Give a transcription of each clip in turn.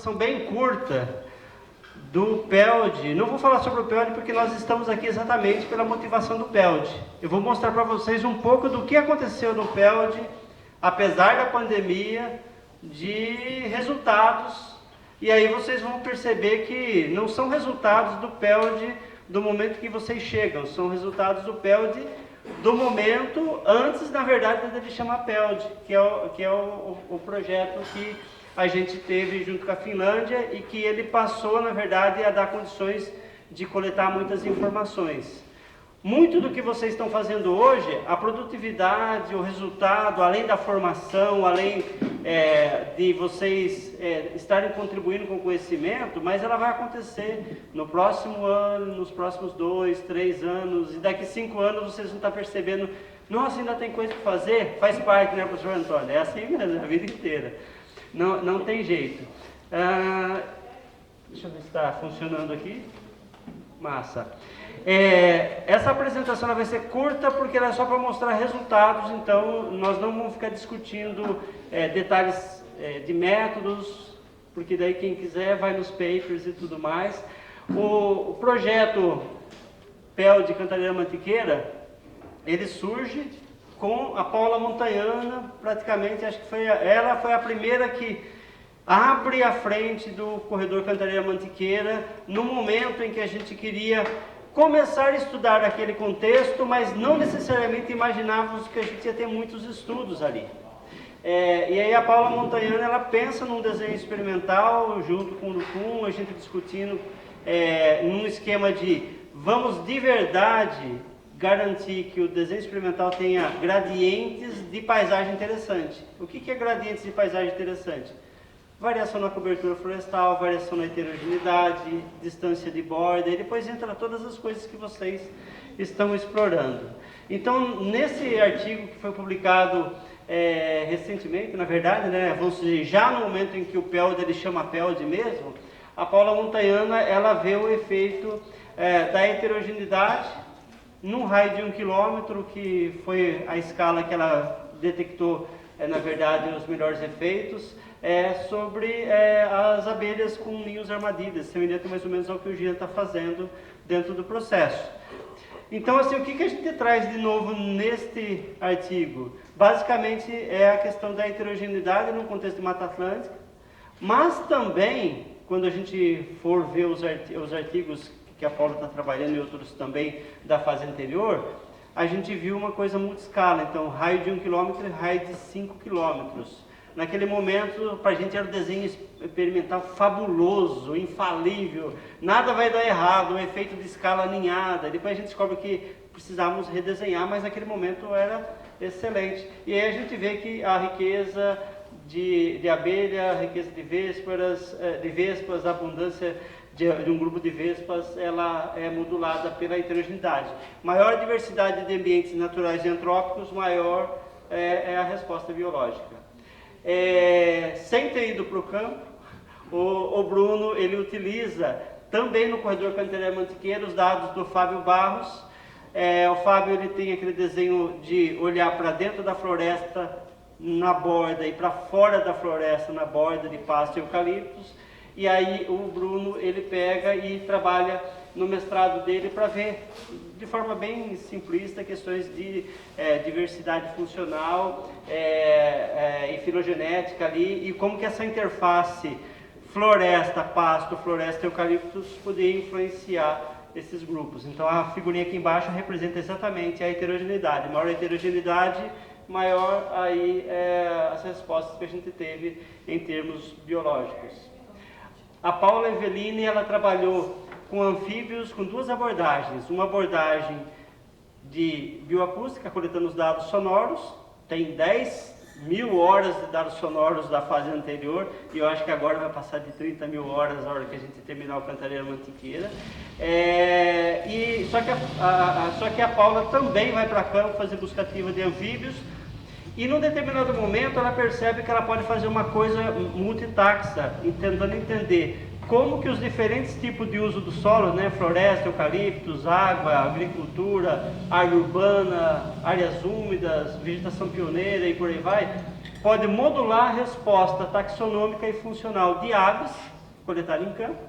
apresentação bem curta do PELD. Não vou falar sobre o PELD porque nós estamos aqui exatamente pela motivação do PELD. Eu vou mostrar para vocês um pouco do que aconteceu no PELD, apesar da pandemia, de resultados. E aí vocês vão perceber que não são resultados do PELD do momento que vocês chegam, são resultados do PELD do momento antes, na verdade, dele chamar PELD, que é o projeto que a gente teve junto com a Finlândia e que ele passou, na verdade, a dar condições de coletar muitas informações. Muito do que vocês estão fazendo hoje, a produtividade, o resultado, além da formação, além de vocês estarem contribuindo com o conhecimento, mas ela vai acontecer no próximo ano, nos próximos 2, 3 anos, e daqui 5 anos vocês vão estar percebendo, nossa, ainda tem coisa para fazer? Faz parte, né, professor Antônio? É assim mesmo, a vida inteira. Não tem jeito. Deixa eu ver se está funcionando aqui. Massa. Essa apresentação ela vai ser curta porque ela é só para mostrar resultados, então nós não vamos ficar discutindo detalhes de métodos, porque daí quem quiser vai nos papers e tudo mais. O projeto PELD Cantareira Mantiqueira, ele surge com a Paula Montanhana, praticamente, acho que ela foi a primeira que abre a frente do corredor Cantareira Mantiqueira, no momento em que a gente queria começar a estudar aquele contexto, mas não necessariamente imaginávamos que a gente ia ter muitos estudos ali. E aí a Paula Montanhana, ela pensa num desenho experimental, junto com o Lucum, a gente discutindo num esquema de vamos de verdade garantir que o desenho experimental tenha gradientes de paisagem interessante. O que é gradientes de paisagem interessante? Variação na cobertura florestal, variação na heterogeneidade, distância de borda, e depois entra todas as coisas que vocês estão explorando. Então, nesse artigo que foi publicado recentemente, na verdade, né, vamos dizer, já no momento em que o PELD ele chama PELD mesmo, a Paula Montanhana ela vê o efeito da heterogeneidade num raio de 1 km, que foi a escala que ela detectou, na verdade, os melhores efeitos, sobre as abelhas com ninhos armadilhas, semelhante mais ou menos ao que o Gian está fazendo dentro do processo. Então, assim, o que a gente traz de novo neste artigo? Basicamente é a questão da heterogeneidade no contexto de Mata Atlântica, mas também, quando a gente for ver os artigos que a Paula está trabalhando e outros também da fase anterior, a gente viu uma coisa multiscala, então raio de 1 km e raio de 5 km. Naquele momento, para a gente era um desenho experimental fabuloso, infalível, nada vai dar errado, um efeito de escala aninhada. Depois a gente descobre que precisávamos redesenhar, mas naquele momento era excelente. E aí a gente vê que a riqueza de abelha, a riqueza de vespas, a abundância de um grupo de vespas, ela é modulada pela heterogeneidade. Maior a diversidade de ambientes naturais e antrópicos, maior é a resposta biológica. Sem ter ido para o campo, o Bruno ele utiliza também no corredor Cantareira Mantiqueira os dados do Fábio Barros. O Fábio ele tem aquele desenho de olhar para dentro da floresta na borda e para fora da floresta na borda de pasto e eucaliptos. E aí o Bruno ele pega e trabalha no mestrado dele para ver de forma bem simplista questões de diversidade funcional e filogenética ali, e como que essa interface floresta, pasto, floresta, eucaliptos poderia influenciar esses grupos. Então a figurinha aqui embaixo representa exatamente a heterogeneidade. Maior a heterogeneidade, maior aí as respostas que a gente teve em termos biológicos. A Paula Eveline, ela trabalhou com anfíbios com duas abordagens. Uma abordagem de bioacústica, coletando os dados sonoros, tem 10.000 horas de dados sonoros da fase anterior, e eu acho que agora vai passar de 30.000 horas na hora que a gente terminar o Cantareira Mantiqueira. Só que a Paula também vai para campo fazer busca ativa de anfíbios, e num determinado momento ela percebe que ela pode fazer uma coisa multitaxa, tentando entender como que os diferentes tipos de uso do solo, né, floresta, eucaliptos, água, agricultura, área urbana, áreas úmidas, vegetação pioneira e por aí vai, pode modular a resposta taxonômica e funcional de aves coletado em campo,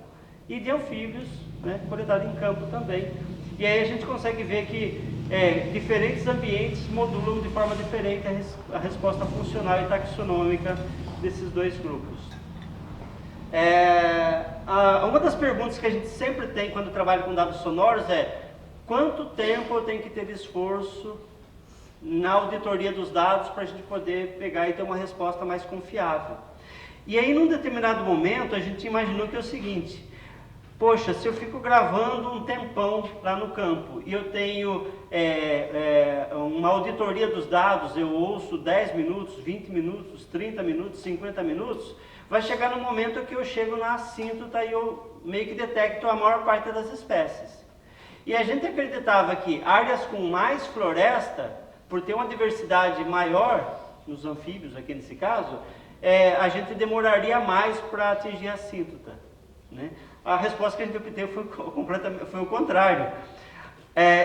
e de anfíbios, né, coletado em campo também. E aí a gente consegue ver que diferentes ambientes modulam de forma diferente a resposta funcional e taxonômica desses dois grupos. Uma das perguntas que a gente sempre tem quando trabalha com dados sonoros é: quanto tempo eu tenho que ter de esforço na auditoria dos dados para a gente poder pegar e ter uma resposta mais confiável? E aí, num determinado momento, a gente imaginou que é o seguinte: poxa, se eu fico gravando um tempão lá no campo e eu tenho uma auditoria dos dados, eu ouço 10 minutos, 20 minutos, 30 minutos, 50 minutos, vai chegar no momento que eu chego na assíntota e eu meio que detecto a maior parte das espécies. E a gente acreditava que áreas com mais floresta, por ter uma diversidade maior, nos anfíbios aqui nesse caso, a gente demoraria mais para atingir a assíntota, né? A resposta que a gente obteve foi o contrário.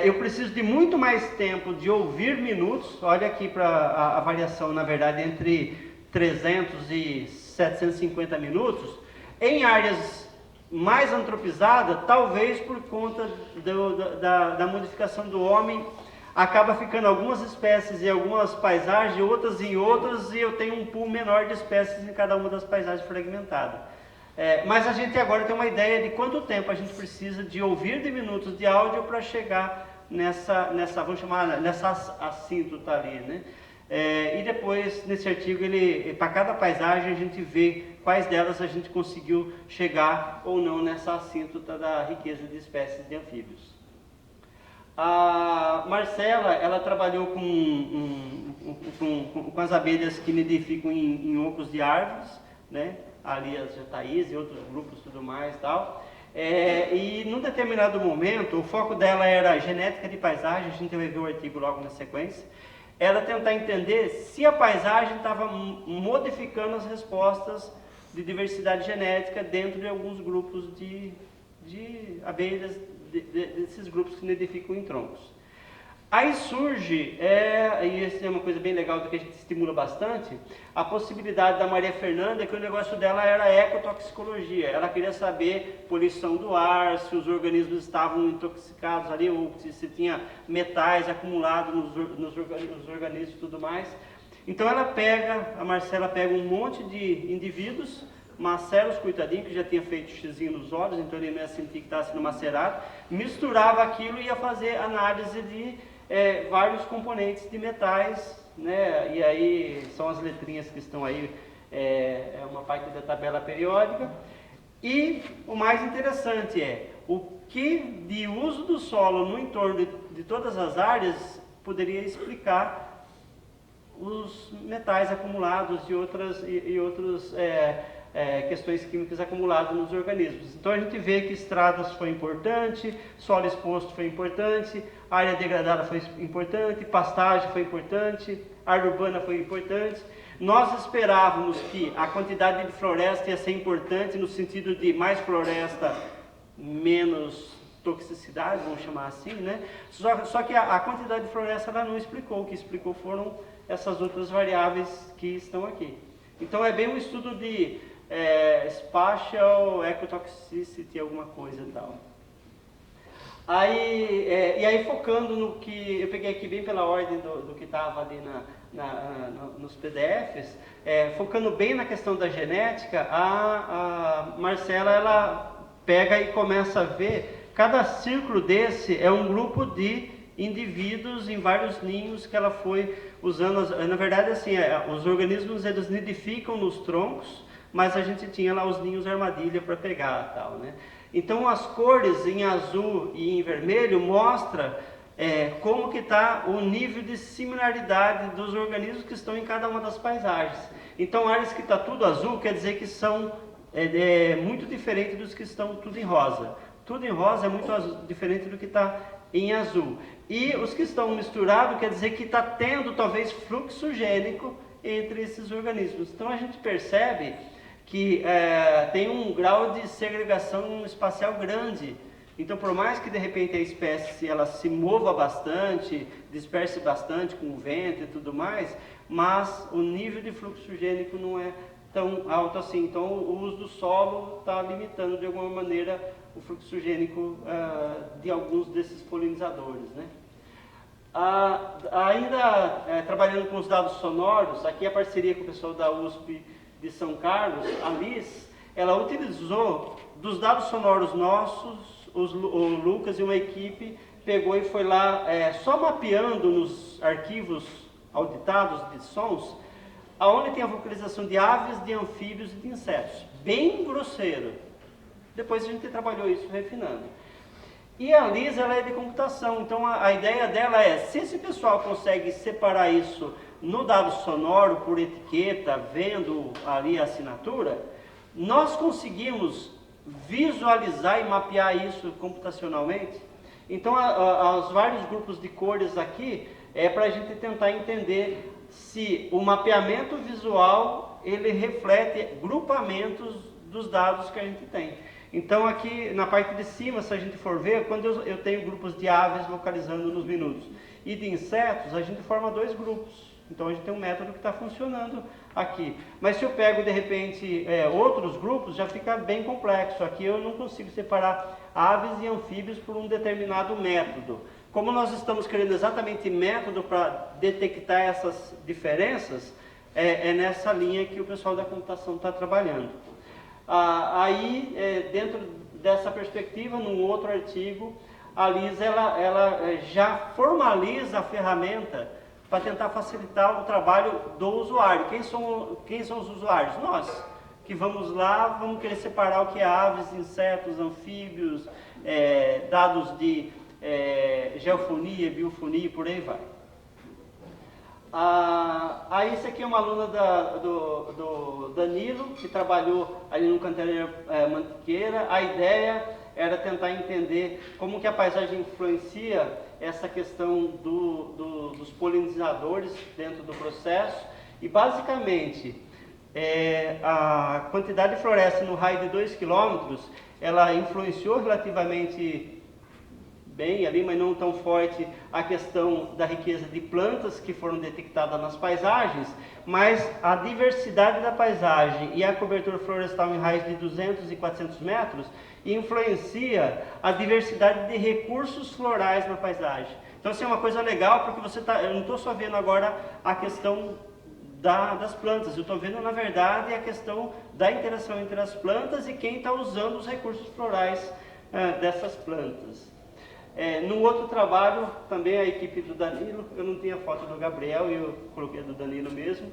Eu preciso de muito mais tempo de ouvir minutos. Olha aqui para a variação, na verdade, entre 300 e 750 minutos. Em áreas mais antropizadas, talvez por conta da modificação do homem, acaba ficando algumas espécies em algumas paisagens, outras em outras, e eu tenho um pool menor de espécies em cada uma das paisagens fragmentadas. Mas a gente agora tem uma ideia de quanto tempo a gente precisa de ouvir de minutos de áudio para chegar nessa, vamos chamar, nessa assíntota ali, né? E depois, nesse artigo, para cada paisagem, a gente vê quais delas a gente conseguiu chegar ou não nessa assíntota da riqueza de espécies de anfíbios. A Marcela, ela trabalhou com as abelhas que nidificam em ocos de árvores, né? Ali as jataís e outros grupos, tudo mais e tal. E num determinado momento, o foco dela era a genética de paisagem, a gente vai ver o artigo logo na sequência. Era tentar entender se a paisagem estava modificando as respostas de diversidade genética dentro de alguns grupos de abelhas, desses grupos que nidificam em troncos. Aí surge, e essa é uma coisa bem legal que a gente estimula bastante, a possibilidade da Maria Fernanda, que o negócio dela era ecotoxicologia. Ela queria saber poluição do ar, se os organismos estavam intoxicados ali, ou se tinha metais acumulados nos organismos e tudo mais. Então a Marcela pega um monte de indivíduos, maceros, coitadinho, que já tinha feito xizinho nos olhos, então ele não ia sentir que estava sendo macerado, misturava aquilo e ia fazer análise de vários componentes de metais, né? E aí são as letrinhas que estão aí, uma parte da tabela periódica. E o mais interessante o que de uso do solo no entorno de todas as áreas poderia explicar os metais acumulados e outras questões químicas acumuladas nos organismos. Então a gente vê que estradas foi importante, solo exposto foi importante, área degradada foi importante, pastagem foi importante, área urbana foi importante. Nós esperávamos que a quantidade de floresta ia ser importante no sentido de mais floresta, menos toxicidade, vamos chamar assim, né? Só que a quantidade de floresta ela não explicou, o que explicou foram essas outras variáveis que estão aqui. Então é bem um estudo de spatial ecotoxicity, alguma coisa e tal. E aí focando no que, eu peguei aqui bem pela ordem do que estava ali nos PDFs, focando bem na questão da genética, a Marcela ela pega e começa a ver, cada círculo desse é um grupo de indivíduos em vários ninhos que ela foi usando. Na verdade, assim, os organismos eles nidificam nos troncos, mas a gente tinha lá os ninhos armadilha para pegar e tal, né? Então as cores em azul e em vermelho mostra como que está o nível de similaridade dos organismos que estão em cada uma das paisagens. Então áreas que está tudo azul quer dizer que são muito diferente dos que estão tudo em rosa. Tudo em rosa é muito diferente do que está em azul. E os que estão misturados quer dizer que está tendo talvez fluxo gênico entre esses organismos. Então a gente percebe que tem um grau de segregação espacial grande. Então, por mais que de repente a espécie ela se mova bastante, disperse bastante com o vento e tudo mais, mas o nível de fluxo gênico não é tão alto assim. Então o uso do solo está limitando de alguma maneira o fluxo gênico de alguns desses polinizadores, né? Ainda trabalhando com os dados sonoros, aqui a parceria com o pessoal da USP de São Carlos, a Liz, ela utilizou dos dados sonoros nossos, o Lucas e uma equipe pegou e foi lá só mapeando nos arquivos auditados de sons, aonde tem a vocalização de aves, de anfíbios e de insetos, bem grosseiro. Depois a gente trabalhou isso refinando. E a Liz, ela é de computação, então a ideia dela é, se esse pessoal consegue separar isso no dado sonoro, por etiqueta, vendo ali a assinatura, nós conseguimos visualizar e mapear isso computacionalmente. Então, os vários grupos de cores aqui é para a gente tentar entender se o mapeamento visual ele reflete grupamentos dos dados que a gente tem. Então aqui na parte de cima, se a gente for ver, quando eu tenho grupos de aves localizando nos minutos e de insetos, a gente forma dois grupos. Então a gente tem um método que está funcionando aqui. Mas se eu pego de repente outros grupos, já fica bem complexo. Aqui eu não consigo separar aves e anfíbios por um determinado método. Como nós estamos querendo exatamente método para detectar essas diferenças, é nessa linha que o pessoal da computação está trabalhando. Aí, dentro dessa perspectiva, num outro artigo, a Liz ela já formaliza a ferramenta para tentar facilitar o trabalho do usuário. Quem são os usuários? Nós, que vamos lá, vamos querer separar o que é aves, insetos, anfíbios, dados de geofonia, biofonia e por aí vai. Aí esse aqui é uma aluna do Danilo, que trabalhou ali no Cantareira Mantiqueira. A ideia era tentar entender como que a paisagem influencia essa questão dos polinizadores dentro do processo. E basicamente, a quantidade de floresta no raio de 2 km, ela influenciou relativamente bem ali, mas não tão forte, a questão da riqueza de plantas que foram detectadas nas paisagens, mas a diversidade da paisagem e a cobertura florestal em raios de 200 e 400 metros influencia a diversidade de recursos florais na paisagem. Então, assim, é uma coisa legal, porque eu não estou só vendo agora a questão das plantas, eu estou vendo, na verdade, a questão da interação entre as plantas e quem está usando os recursos florais dessas plantas. No outro trabalho, também a equipe do Danilo, eu não tinha foto do Gabriel, eu coloquei do Danilo mesmo,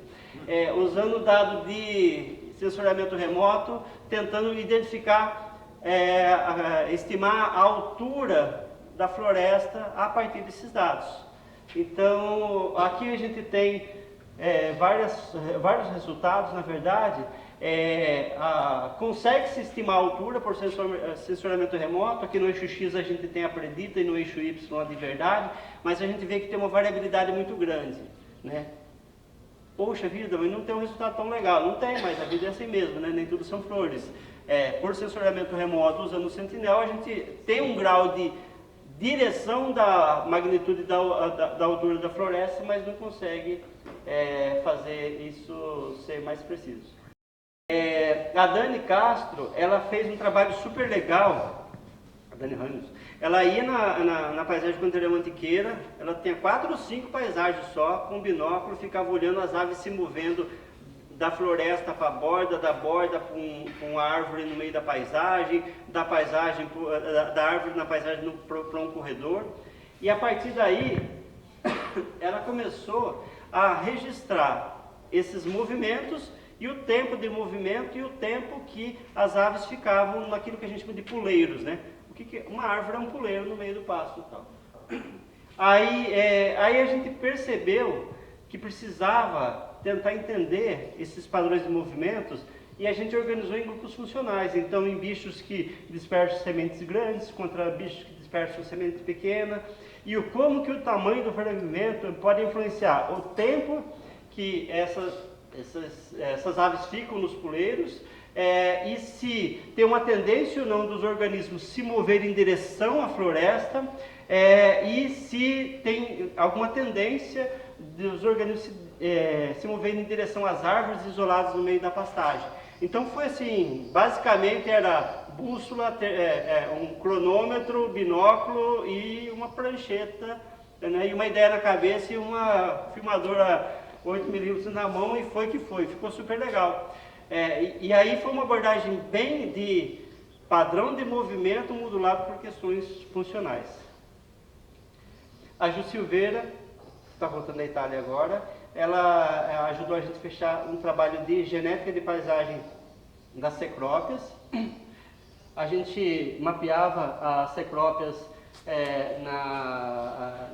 usando o dado de sensoriamento remoto, tentando identificar, estimar a altura da floresta a partir desses dados. Então, aqui a gente tem vários resultados, na verdade. Consegue-se estimar a altura por sensoriamento remoto. Aqui no eixo X a gente tem a predita e no eixo Y a de verdade, mas a gente vê que tem uma variabilidade muito grande, né? Poxa vida, mas não tem um resultado tão legal. Não tem, mas a vida é assim mesmo, né? Nem tudo são flores. Por sensoriamento remoto, usando o Sentinel, a gente tem um grau de direção da magnitude da altura da floresta, mas não consegue fazer isso ser mais preciso. A Dani Castro, ela fez um trabalho super legal, a Dani Ramos. Ela ia na paisagem de Cantareira Mantiqueira, ela tinha 4 ou 5 paisagens só, com binóculo, ficava olhando as aves se movendo da floresta para a borda, da borda para uma árvore no meio da paisagem, da árvore na paisagem para um corredor. E a partir daí, ela começou a registrar esses movimentos e o tempo de movimento e o tempo que as aves ficavam naquilo que a gente chama de puleiros, né? Uma árvore é um puleiro no meio do pasto e tal. Aí a gente percebeu que precisava tentar entender esses padrões de movimentos e a gente organizou em grupos funcionais. Então, em bichos que dispersam sementes grandes contra bichos que dispersam semente pequena, e como que o tamanho do fragmento pode influenciar o tempo que essas aves ficam nos puleiros, e se tem uma tendência ou não dos organismos se moverem em direção à floresta, e se tem alguma tendência dos organismos se movendo em direção às árvores isoladas no meio da pastagem. Então foi assim, basicamente era bússola, um cronômetro, binóculo e uma prancheta, né, e uma ideia na cabeça e uma filmadora 8mm na mão, e foi que foi, ficou super legal. E aí foi uma abordagem bem de padrão de movimento modulado por questões funcionais. A Ju Silveira, está voltando da Itália agora, ela ajudou a gente a fechar um trabalho de genética de paisagem das cecrópias. A gente mapeava as cecrópias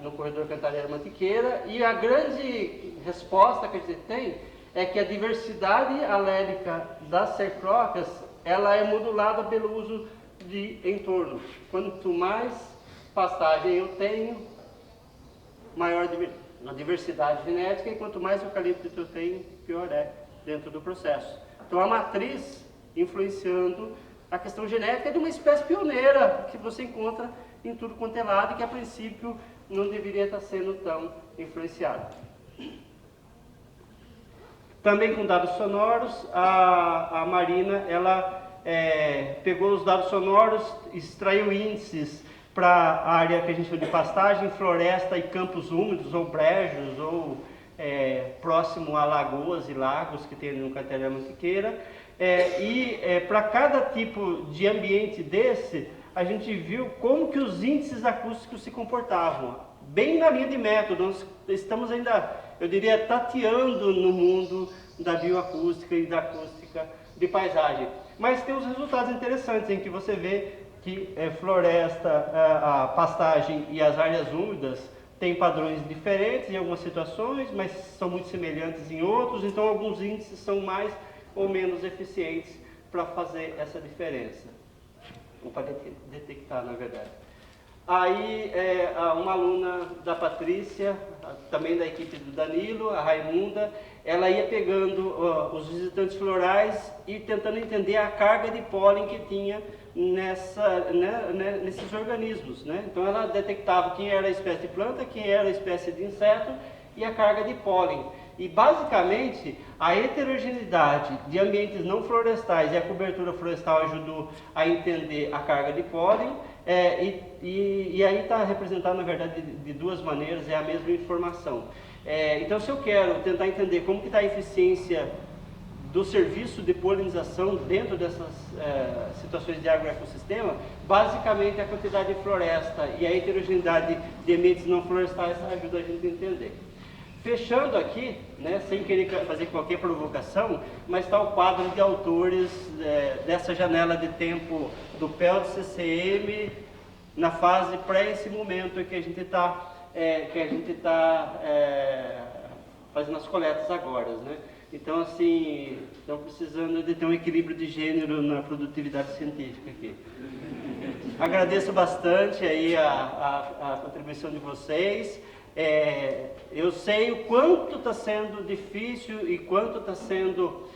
no corredor Cantareira-Mantiqueira, e a grande resposta que a gente tem é que a diversidade alélica das cecrópias, ela é modulada pelo uso de entorno. Quanto mais pastagem eu tenho, maior a diversidade genética, e quanto mais eucalipto eu tenho, pior é dentro do processo. Então a matriz influenciando a questão genética de uma espécie pioneira que você encontra em tudo quanto é lado, e que a princípio não deveria estar sendo tão influenciada. Também com dados sonoros, a Marina, ela pegou os dados sonoros, extraiu índices para a área que a gente chama de pastagem, floresta e campos úmidos, ou brejos, ou próximo a lagoas e lagos que tem no Cantareira-Mantiqueira. Para cada tipo de ambiente desse, a gente viu como que os índices acústicos se comportavam. Bem na linha de método, nós estamos ainda, eu diria, tateando no mundo da bioacústica e da acústica de paisagem. Mas tem uns resultados interessantes, em que você vê que floresta, a pastagem e as áreas úmidas têm padrões diferentes em algumas situações, mas são muito semelhantes em outros, então alguns índices são mais ou menos eficientes para fazer essa diferença, ou para detectar, na verdade. Aí, uma aluna da Patrícia, também da equipe do Danilo, a Raimunda, ela ia pegando os visitantes florais e tentando entender a carga de pólen que tinha nesses organismos, né? Então ela detectava quem era a espécie de planta, quem era a espécie de inseto e a carga de pólen. E basicamente a heterogeneidade de ambientes não florestais e a cobertura florestal ajudou a entender a carga de pólen, e aí está representado, na verdade, de duas maneiras, é a mesma informação. Então, se eu quero tentar entender como que está a eficiência do serviço de polinização dentro dessas situações de agroecossistema, basicamente a quantidade de floresta e a heterogeneidade de ambientes não florestais ajuda a gente a entender. Fechando aqui, né, sem querer fazer qualquer provocação, mas está o quadro de autores dessa janela de tempo do PEL de CCM na fase pré esse momento que a gente está fazendo as coletas agora, né? Então, assim, estão precisando de ter um equilíbrio de gênero na produtividade científica aqui. Agradeço bastante aí a contribuição de vocês. Eu sei o quanto está sendo difícil e quanto está sendo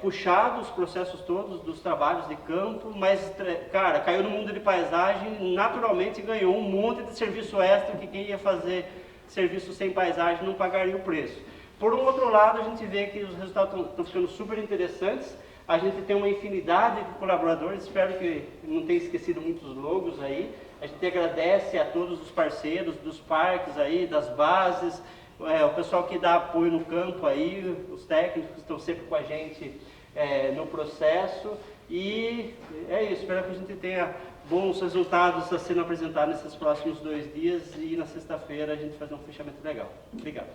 puxado os processos todos dos trabalhos de campo, mas, cara, caiu no mundo de paisagem, naturalmente ganhou um monte de serviço extra que quem ia fazer serviço sem paisagem não pagaria o preço. Por um outro lado, a gente vê que os resultados estão ficando super interessantes. A gente tem uma infinidade de colaboradores, espero que não tenha esquecido muitos logos aí. A gente agradece a todos os parceiros dos parques aí, das bases, o pessoal que dá apoio no campo aí, os técnicos que estão sempre com a gente no processo. E é isso, espero que a gente tenha bons resultados a sendo apresentados nesses próximos 2 dias, e na sexta-feira a gente fazer um fechamento legal. Obrigado.